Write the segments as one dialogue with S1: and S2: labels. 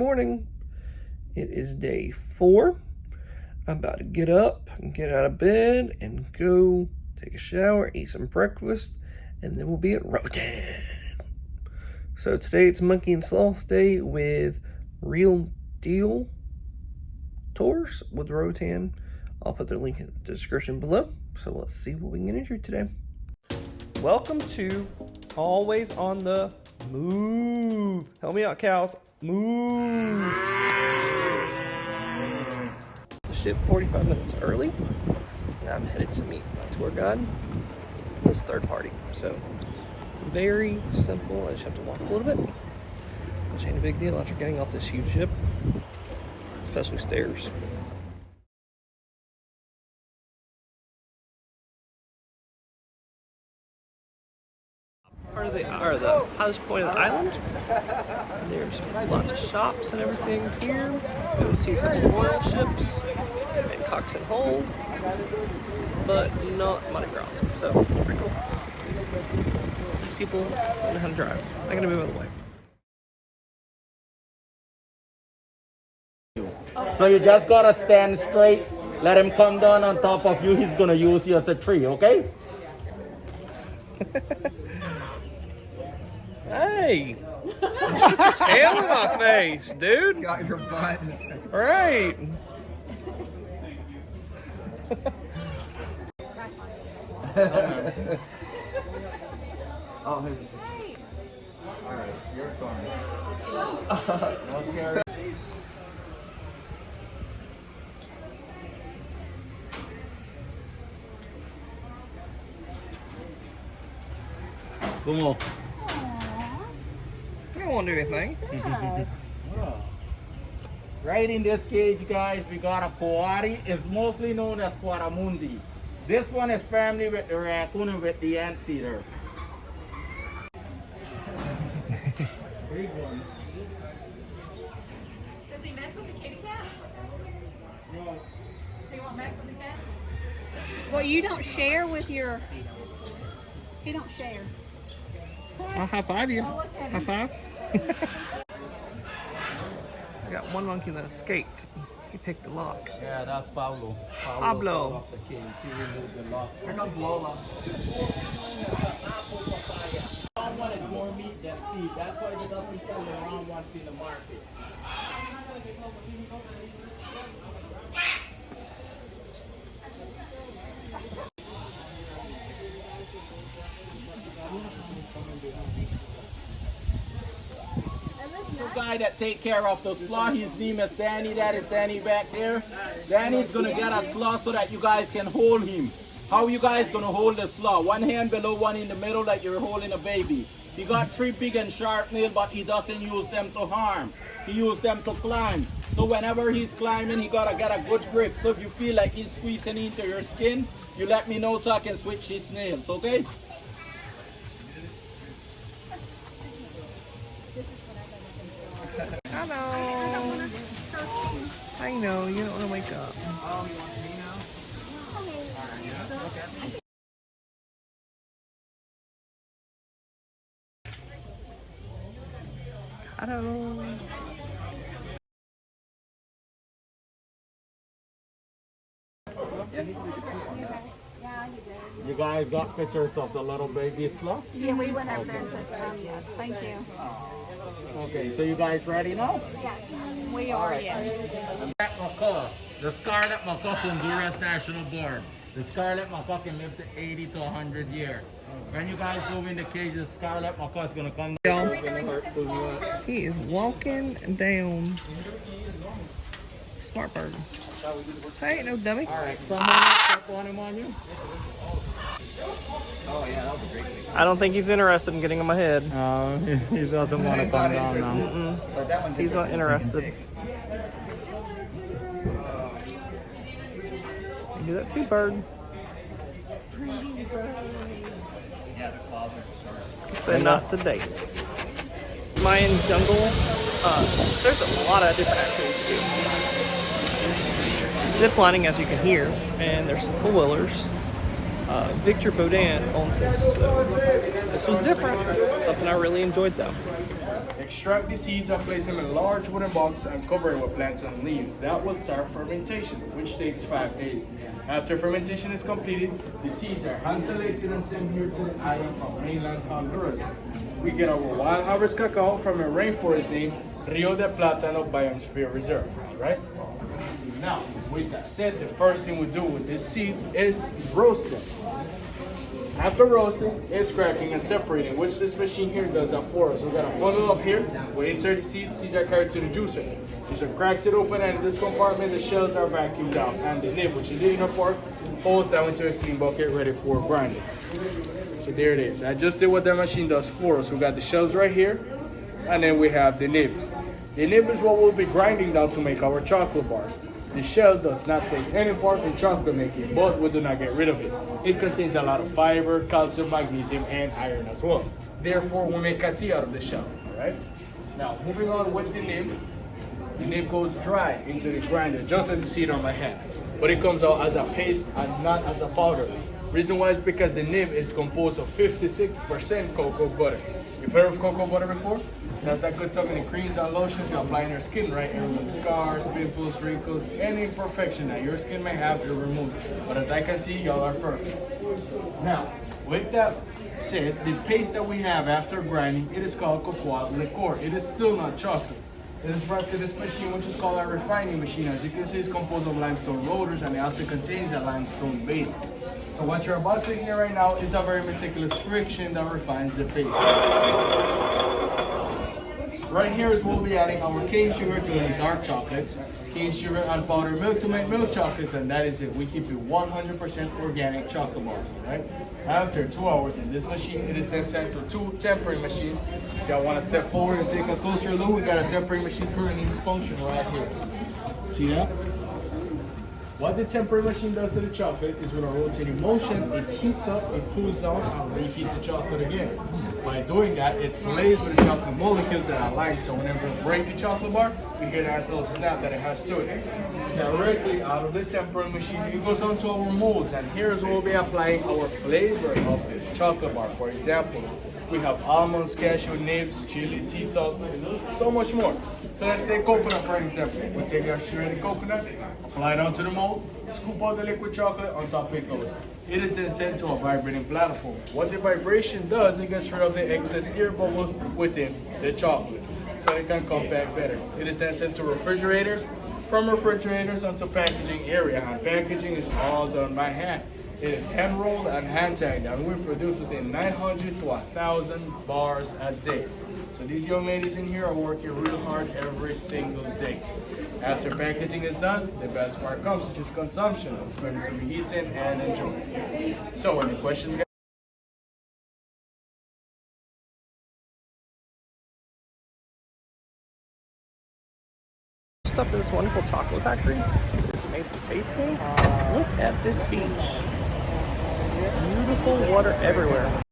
S1: morning. It is day 4. I'm about to get up and get out of bed and go take a shower, eat some breakfast, and then we'll be at Roatan. So today it's Monkey and Sloth Day with Real Deal Tours with Roatan. I'll put the link in the description below. So let's see what we can get into today. Welcome to Always on the Move. Help me out, cows. Move. The ship 45 minutes early. And I'm headed to meet my tour guide. This third party. So very simple. I just have to walk a little bit. Which ain't a big deal after getting off this huge ship. Especially stairs. Part of the highest point of the island. There's lots of shops and everything here. Go to see a couple royal ships and Cox and Hole, but not Mardi Gras. So pretty cool. These people don't know how to drive. I gotta move out of the way.
S2: So you just gotta stand straight. Let him come down on top of you. He's gonna use you as a tree, okay?
S1: Hey! Put your tail in my face, dude!
S3: Got your butt in his face.
S1: Right!
S3: Oh, here's a Alright, your turn. No scary.
S2: Come on.
S1: I don't want to do anything.
S2: Right in this cage, guys, we got a coati. It's mostly known as Quaramundi. This one is family with the raccoon and with the anteater. Big one.
S4: Does he mess with the kitty cat?
S2: No.
S4: He won't mess with the cat? Well, you don't share with your... You don't share.
S1: I'll high five you.
S4: Oh, look at
S1: High
S4: him.
S1: five. I got one monkey that escaped. He picked the lock.
S2: Yeah, that's Pablo.
S1: Pablo.
S2: Off the cage. He removed the lock.
S3: Here comes Lola.
S2: Round one is more meat than seed. That's why they doesn't sell the round ones in the market. The guy that take care of the slaw, his name is Danny. That is Danny back there. Danny's gonna get a slaw so that you guys can hold him. How you guys gonna hold the slaw? One hand below, one in the middle, like you're holding a baby. He got 3 big and sharp nails, but he doesn't use them to harm. He uses them to climb. So whenever he's climbing, he gotta get a good grip. So if you feel like he's squeezing into your skin, you let me know so I can switch his nails, okay?
S1: Hello. I know, you don't want to wake up.
S3: Oh, you want me now? Okay.
S1: Hello.
S2: You guys got pictures of the little baby sloth?
S4: Yeah, we went up there and took some, yes. Thank you.
S2: Okay, so you guys ready now?
S4: Yes, we are, yes.
S2: Macaw, the scarlet macaw from Gras National Park. The scarlet macaw can live to 80 to 100 years. When you guys go in the cage, the scarlet macaw is going to come down.
S1: He is walking down. Smart bird. Hey, ain't no dummy.
S2: Alright, someone step on him on you.
S3: Oh yeah, that was a great thing.
S1: I don't think he's interested in getting on my head.
S2: He doesn't want to
S3: He's
S2: come
S3: not
S2: down now.
S3: interested. But that one's
S1: He's not interested. You do that too, bird.
S3: Yeah, the claws are sharp.
S1: Say not today. Mayan jungle. There's a lot of different activities to do. Zip lining, as you can hear, and there's some four-wheelers. Victor Baudin owns this. So this was different. Something I really enjoyed though.
S5: Extract the seeds and place them in a large wooden box and cover it with plants and leaves. That will start fermentation, which takes 5 days. After fermentation is completed, the seeds are hand selected and sent here to the island from mainland Honduras. We get our wild harvest cacao from a rainforest named Rio de Plátano Biosphere Reserve, right? Now, with that said, the first thing we do with these seeds is roast them. After roasting, it's cracking and separating, which this machine here does that for us. So we got a funnel up here, we insert the seeds are carried to the juicer. Juicer cracks it open, and in this compartment, the shells are vacuumed out, and the nib, which is the inner part, folds down into a clean bucket ready for grinding. So there it is. I just did what that machine does for us. We got the shells right here, and then we have the nib. The nib is what we'll be grinding down to make our chocolate bars. The shell does not take any part in chocolate making, but we do not get rid of it. It contains a lot of fiber, calcium, magnesium, and iron as well. Therefore, we make tea out of the shell, all right? Now, moving on with the nib goes dry into the grinder, just as you see it on my hand. But it comes out as a paste and not as a powder. Reason why is because the nib is composed of 56% cocoa butter. You've heard of cocoa butter before? That's that good stuff in the creams and lotions you apply in your skin, right? It removes scars, pimples, wrinkles, any imperfection that your skin may have, it removes it. But as I can see, y'all are perfect. Now, with that said, the paste that we have after grinding, it is called cocoa liqueur. It is still not chocolate. It is brought to this machine, which is called a refining machine. As you can see, it's composed of limestone rollers, and it also contains a limestone base. So what you're about to hear right now is a very meticulous friction that refines the paste. Right here is what we'll be adding our cane sugar to make dark chocolates, cane sugar and powdered milk to make milk chocolates, and that is it. We keep it 100% organic chocolate bars, right? After 2 hours in this machine, it is then sent to 2 tempering machines. If y'all want to step forward and take a closer look, we got a tempering machine currently in function right here. See that? What the tempering machine does to the chocolate is with a rotating motion, it heats up, it cools down, and reheats the chocolate again. By doing that, it plays with the chocolate molecules that are aligned, so whenever we break the chocolate bar, we get a nice little snap that it has to it. Directly out of the tempering machine, it goes onto our molds, and here's where we'll be applying our flavor of the chocolate bar. For example, we have almonds, cashew, nibs, chili, sea salt, so much more. So let's take coconut for example. We take our shredded coconut, apply it onto the mold, scoop out the liquid chocolate, on top it goes. It is then sent to a vibrating platform. What the vibration does, it gets rid of the excess air bubbles within the chocolate, so it can compact better. It is then sent to refrigerators, from refrigerators onto packaging area, and packaging is all done by hand. It is hand rolled and hand tagged, and we produce within 900 to 1,000 bars a day. So these young ladies in here are working real hard every single day. After packaging is done, the best part comes, which is consumption. It's ready to be eaten and enjoyed. So any questions, guys?
S1: Up to this wonderful chocolate factory. It's made for tasting. Look at this beach. Beautiful water everywhere.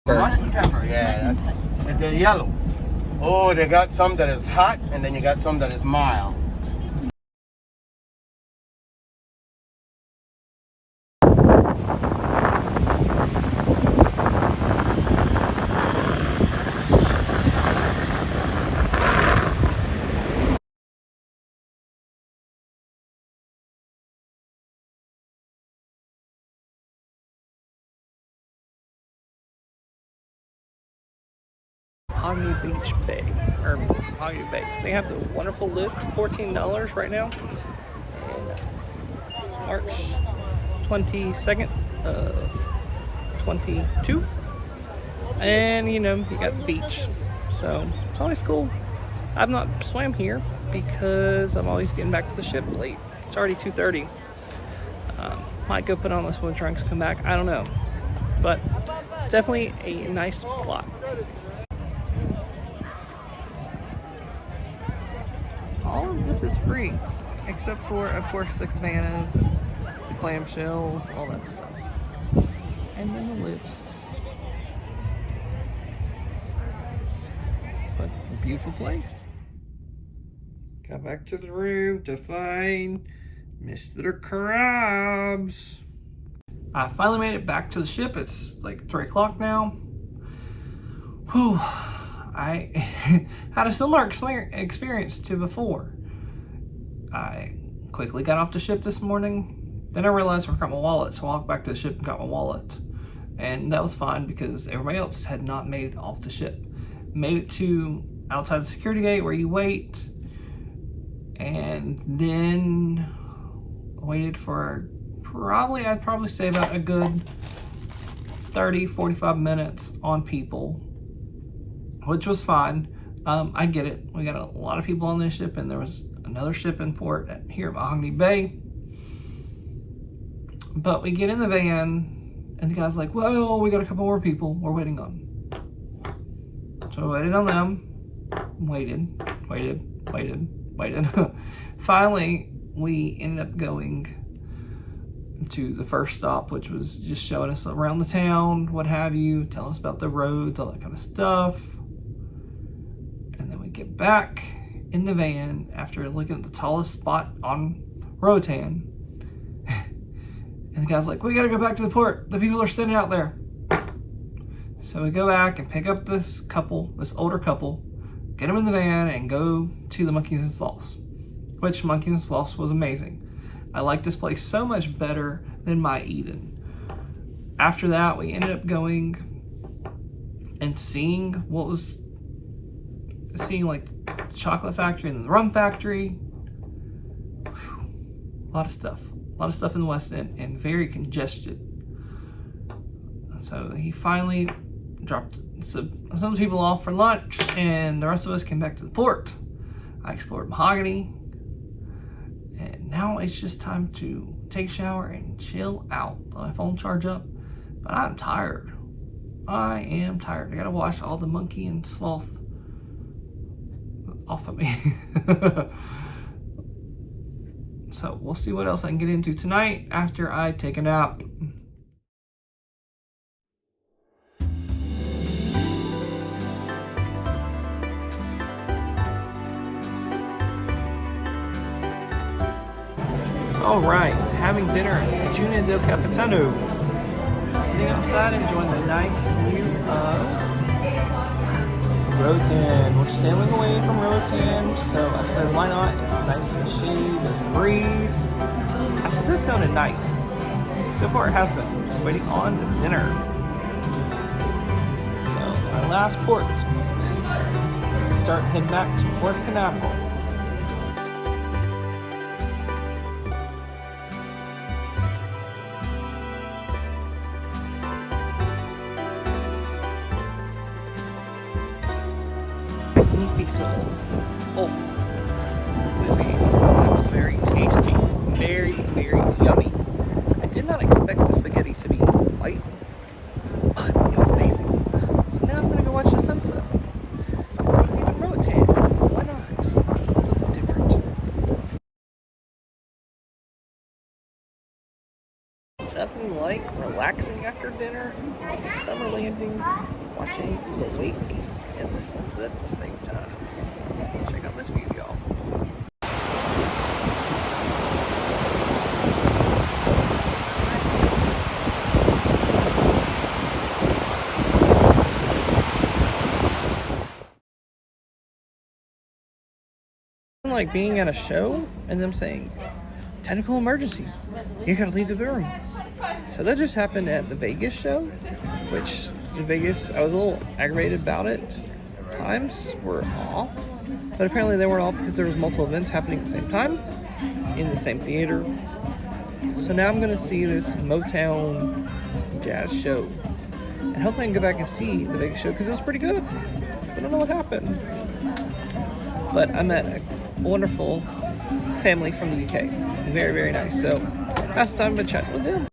S6: Hot pepper, yeah. They're yellow. Oh, they got some that is hot, and then you got some that is mild.
S1: Mahogany Beach Bay, or Mahogany Bay. They have the wonderful lift, $14 right now. And March 22nd of 22. And you know, you got the beach. So it's always cool. I've not swam here because I'm always getting back to the ship late. It's already 2:30. Might go put on my swim trunks, come back. I don't know. But it's definitely a nice spot. All of this is free, except for, of course, the cabanas and the clamshells, all that stuff. And then the lifts. But a beautiful place. Got back to the room to find Mr. Krabs. I finally made it back to the ship. It's like 3 o'clock now. Whew. I had a similar experience to before. I quickly got off the ship this morning. Then I realized I forgot my wallet, so I walked back to the ship and got my wallet. And that was fine because everybody else had not made it off the ship. Made it to outside the security gate where you wait, and then waited for I'd probably say about a good 30-45 minutes on people, which was fine. I get it. We got a lot of people on this ship, and there was another ship in port here at Mahogany Bay. But we get in the van, and the guy's like, well, we got a couple more people we're waiting on. So I waited on them, waited. Finally, we ended up going to the first stop, which was just showing us around the town, what have you, telling us about the roads, all that kind of stuff. And then we get back in the van after looking at the tallest spot on Roatan. And the guy's like, we gotta go back to the port. The people are standing out there. So we go back and pick up this older couple, get them in the van, and go to the Monkeys and Sloths, which Monkeys and Sloths was amazing. I liked this place so much better than my Eden. After that, we ended up going and seeing like the chocolate factory and the rum factory. Whew. A lot of stuff in the West End, and very congested. So he finally dropped some people off for lunch, and the rest of us came back to the port. I explored Mahogany, and now it's just time to take a shower and chill out. My phone charge up, but I'm tired. I am tired. I gotta wash all the monkey and sloth off of me. So we'll see what else I can get into tonight after I take a nap. All right, having dinner at Cuna del Capitano. Sitting outside enjoying the nice view of Roatan. We're sailing away from Roatan, so I said, why not? It's nice in the shade, there's a breeze. I said, this sounded nice. So far it has been. Just waiting on the dinner. So, our last port. Start heading back to Port Canopy. Oh, that was very tasty. Very, very yummy. I did not expect the spaghetti to be light, but it was amazing. So now I'm going to go watch the sunset. I'm going to leave in Roatan. Why not? Something different. Nothing like relaxing after dinner, summer landing, watching the lake and the sunset at the same time. Check out this view, y'all. Like being at a show and them saying, technical emergency, you gotta leave the room. So that just happened at the Vegas show, which in Vegas, I was a little aggravated about it. Times were off, but apparently they weren't off because there was multiple events happening at the same time in the same theater. So now I'm gonna see this Motown jazz show, and hopefully I can go back and see the Vegas show because it was pretty good. I don't know what happened, but I met a wonderful family from the UK. Very, very nice. So that's the time to chat with them.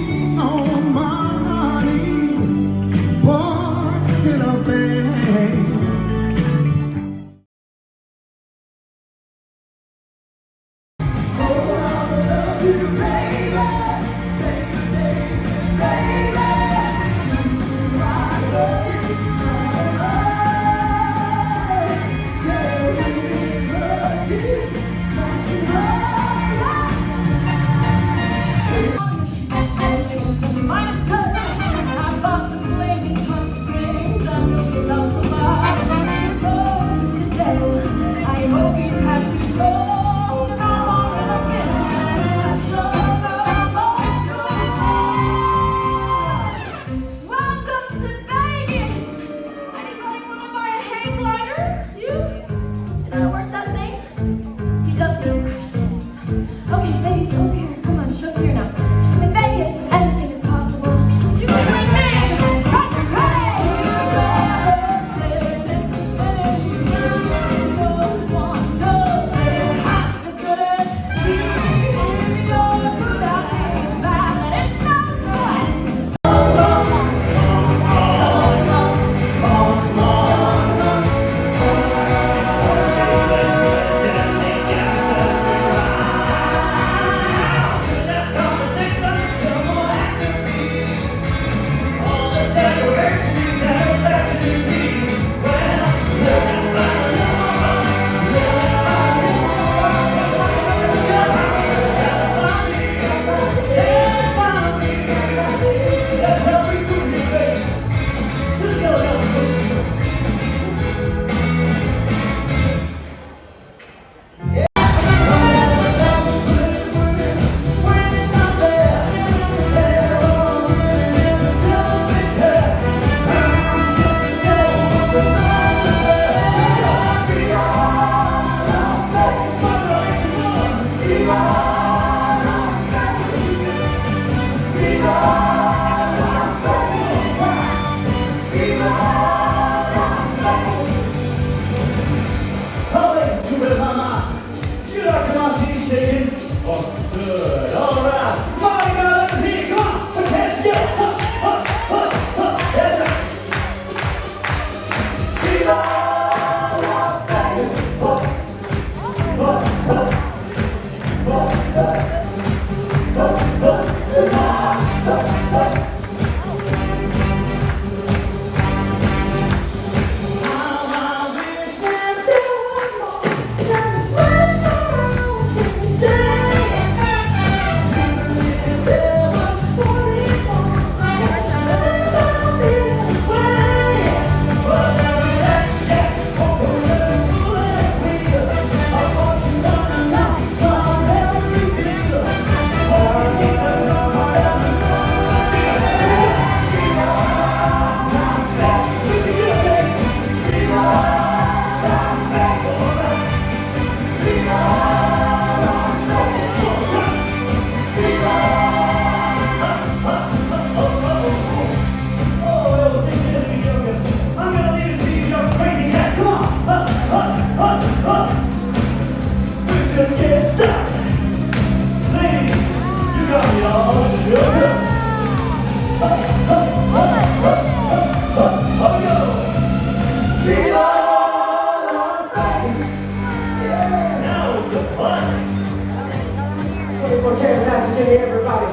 S7: Magic Day, everybody.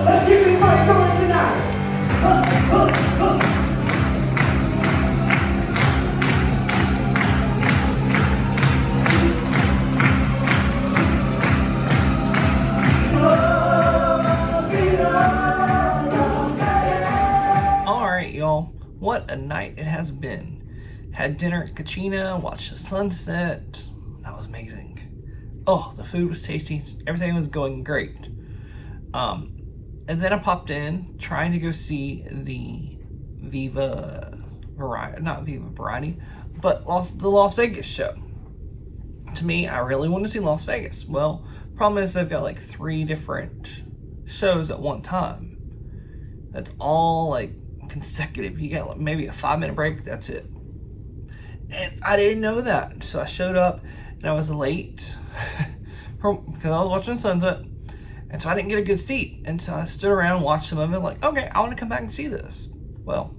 S7: Let's keep this party going tonight.
S1: Alright, y'all. What a night it has been. Had dinner at Kachina, watched the sunset. That was amazing. Oh, the food was tasty. Everything was going great. And then I popped in trying to go see the Viva Variety, not Viva Variety, but the Las Vegas show. To me, I really want to see Las Vegas. Well, problem is they've got like 3 different shows at one time. That's all like consecutive. You got like maybe a 5-minute break, that's it. And I didn't know that. So I showed up and I was late because I was watching the sunset. And so I didn't get a good seat. And so I stood around and watched some of it like, okay, I want to come back and see this. Well,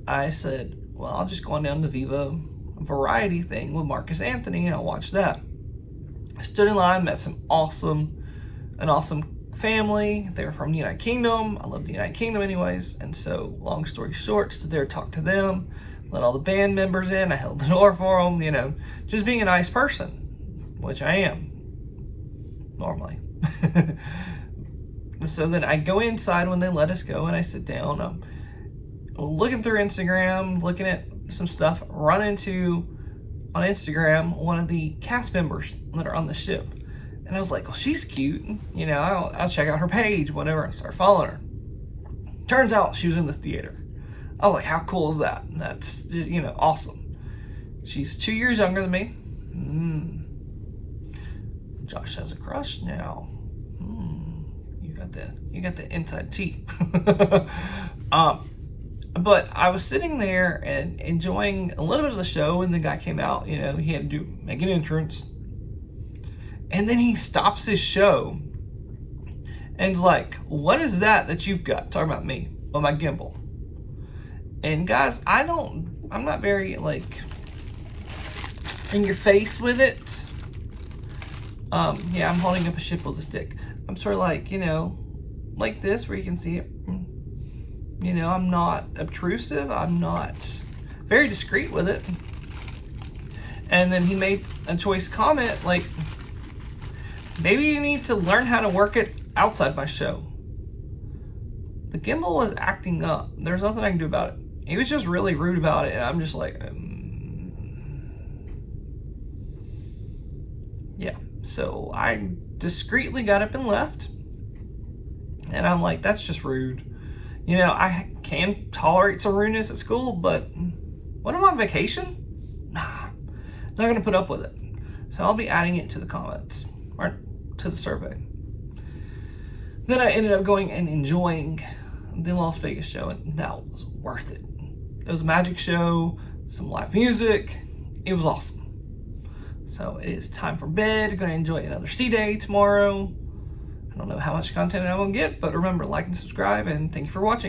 S1: I said, well, I'll just go on down to the Viva Variety thing with Marcus Anthony and I'll watch that. I stood in line, met an awesome family. They were from the United Kingdom. I love the United Kingdom anyways. And so long story short, stood there, talked to them, let all the band members in. I held the door for them, you know, just being a nice person, which I am normally. So then I go inside when they let us go and I sit down. I'm looking through Instagram, looking at some stuff, run into on Instagram one of the cast members that are on the ship. And I was like, well, she's cute. You know, I'll check out her page, whatever. I start following her. Turns out she was in the theater. I was like, how cool is that? And that's, you know, awesome. She's 2 years younger than me. Josh has a crush now. You got the inside tea. But I was sitting there and enjoying a little bit of the show, and the guy came out. You know, he had to make an entrance, and then he stops his show and's like, "What is that you've got?" Talking about me on my gimbal. And guys, I'm not very like in your face with it. Yeah, I'm holding up a ship with a stick. I'm sort of like, you know, like this where you can see it. You know, I'm not obtrusive. I'm not very discreet with it. And then he made a choice comment like, maybe you need to learn how to work it outside my show. The gimbal was acting up. There's nothing I can do about it. He was just really rude about it, and I'm just like, yeah. So I discreetly got up and left. And I'm like, that's just rude. You know, I can tolerate some rudeness at school, but when I'm on vacation, nah, not gonna put up with it. So I'll be adding it to the comments, or to the survey. Then I ended up going and enjoying the Las Vegas show, and that was worth it. It was a magic show, some live music. It was awesome. So it is time for bed. I'm gonna enjoy another sea day tomorrow. I don't know how much content I'm gonna get, but remember, like and subscribe, and thank you for watching.